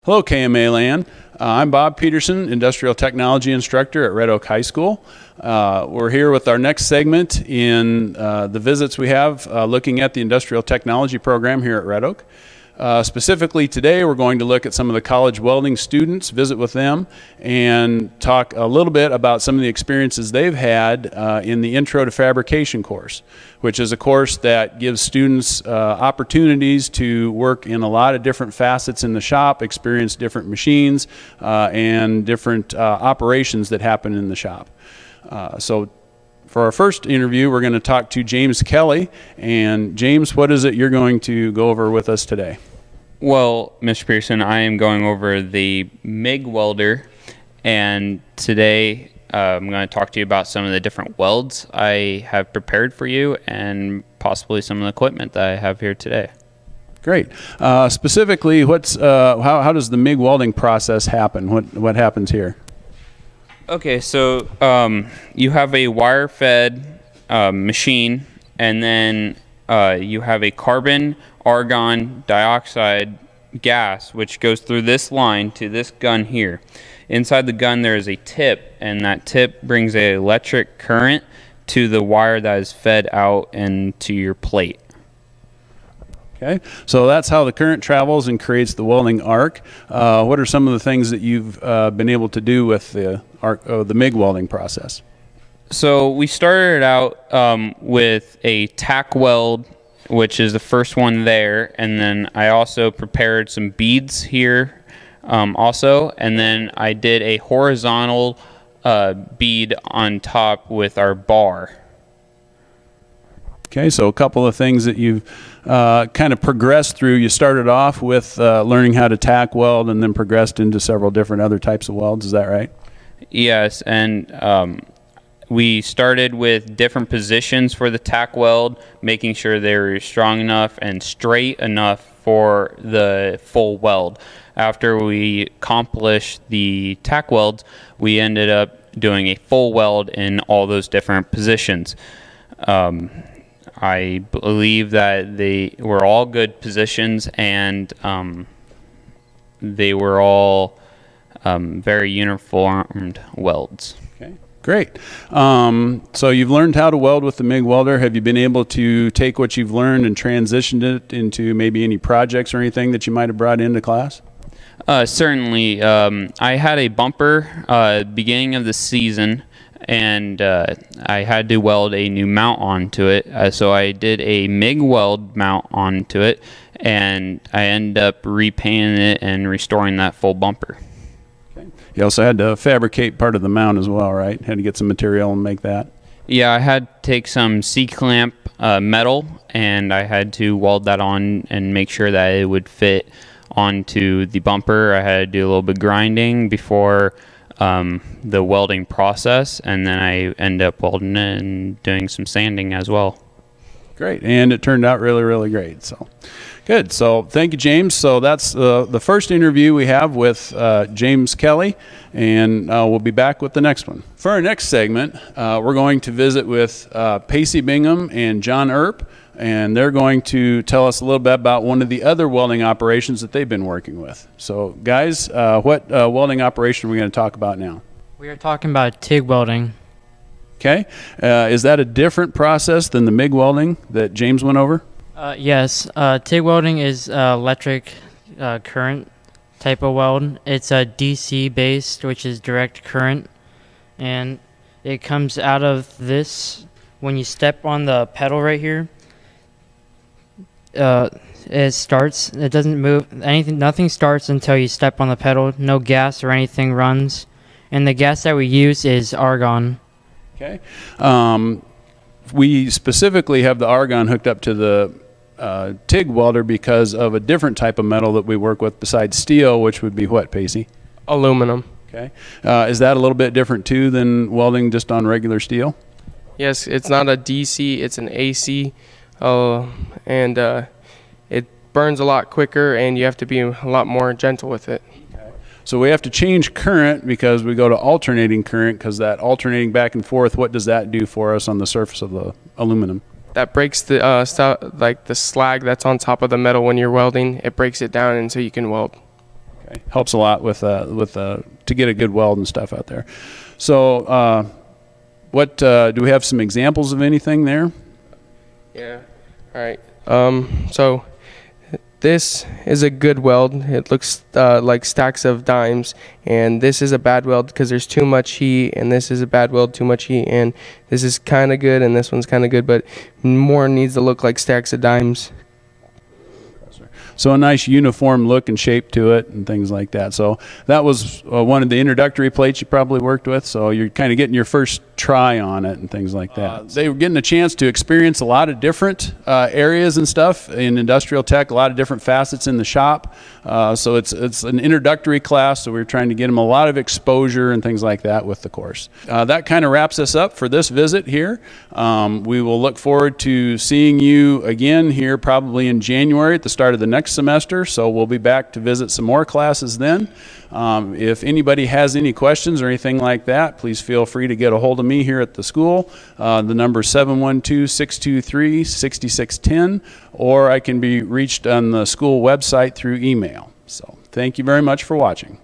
Hello, KMA Land. I'm Bob Peterson, Industrial Technology Instructor at Red Oak High School. We're here with our next segment in the visits we have looking at the Industrial Technology program here at Red Oak. Specifically today, we're going to look at some of the college welding students, visit with them, and talk a little bit about some of the experiences they've had in the Intro to Fabrication course, which is a course that gives students opportunities to work in a lot of different facets in the shop, experience different machines, and different operations that happen in the shop. So for our first interview, we're going to talk to James Kelly. And James, what is it you're going to go over with us today? Well, Mr. Pearson, I am going over the MIG welder, and today I'm going to talk to you about some of the different welds I have prepared for you and possibly some of the equipment that I have here today. Great. Specifically, how does the MIG welding process happen? What happens here? Okay, so you have a wire-fed machine, and then you have a carbon argon dioxide gas which goes through this line to this gun here. Inside the gun there is a tip, and that tip brings an electric current to the wire that is fed out into your plate. Okay, so that's how the current travels and creates the welding arc. What are some of the things that you've been able to do with the MIG welding process? So we started out with a tack weld, which is the first one there, and then I also prepared some beads here also, and then I did a horizontal bead on top with our bar. Okay, so a couple of things that you've kind of progressed through. You started off with learning how to tack weld and then progressed into several different other types of welds, is that right? Yes, and we started with different positions for the tack weld, making sure they were strong enough and straight enough for the full weld. After we accomplished the tack welds, we ended up doing a full weld in all those different positions. I believe that they were all good positions, and they were all very uniformed welds. Okay, great. So you've learned how to weld with the MIG welder. Have you been able to take what you've learned and transitioned it into maybe any projects or anything that you might have brought into class? Certainly. I had a bumper beginning of the season, and I had to weld a new mount onto it. So I did a MIG weld mount onto it, and I ended up repainting it and restoring that full bumper. Okay. You also had to fabricate part of the mount as well, right? Had to get some material and make that? Yeah, I had to take some C-clamp metal, and I had to weld that on and make sure that it would fit onto the bumper. I had to do a little bit of grinding before the welding process, and then I end up welding it and doing some sanding as well. Great, and it turned out really, really great. So good. So thank you, James. So that's the first interview we have with James Kelly, and we'll be back with the next one. For our next segment, we're going to visit with Pacey Bingham and John Earp, and they're going to tell us a little bit about one of the other welding operations that they've been working with. So guys, what welding operation are we going to talk about now? We are talking about TIG welding. Okay. Is that a different process than the MIG welding that James went over? Yes. TIG welding is electric current type of weld. It's a DC based, which is direct current, and it comes out of this. When you step on the pedal right here, it starts. It doesn't move. Nothing starts until you step on the pedal. No gas or anything runs, and the gas that we use is argon. Okay. We specifically have the argon hooked up to the TIG welder because of a different type of metal that we work with besides steel, which would be what, Pacey? Aluminum. Okay. Is that a little bit different too than welding just on regular steel? Yes, it's not a DC, it's an AC, and it burns a lot quicker, and you have to be a lot more gentle with it. So we have to change current because we go to alternating current, because that alternating back and forth, what does that do for us on the surface of the aluminum? That breaks the like the slag that's on top of the metal when you're welding. It breaks it down, and so you can weld. Okay. Helps a lot with to get a good weld and stuff out there. So what do we have some examples of anything there? Yeah. All right. So this is a good weld. It looks like stacks of dimes, and this is a bad weld because there's too much heat, and this is a bad weld, too much heat, and this is kind of good, and this one's kind of good, but more needs to look like stacks of dimes. So a nice uniform look and shape to it and things like that. So that was one of the introductory plates you probably worked with. So you're kind of getting your first try on it and things like that. They were getting a chance to experience a lot of different areas and stuff in industrial tech, a lot of different facets in the shop. So it's an introductory class, so we were trying to get them a lot of exposure and things like that with the course. That kind of wraps us up for this visit here. We will look forward to seeing you again here probably in January at the start of the next semester, so we'll be back to visit some more classes then. If anybody has any questions or anything like that, please feel free to get a hold of me here at the school. The number is 712-623-6610, or I can be reached on the school website through email. So thank you very much for watching.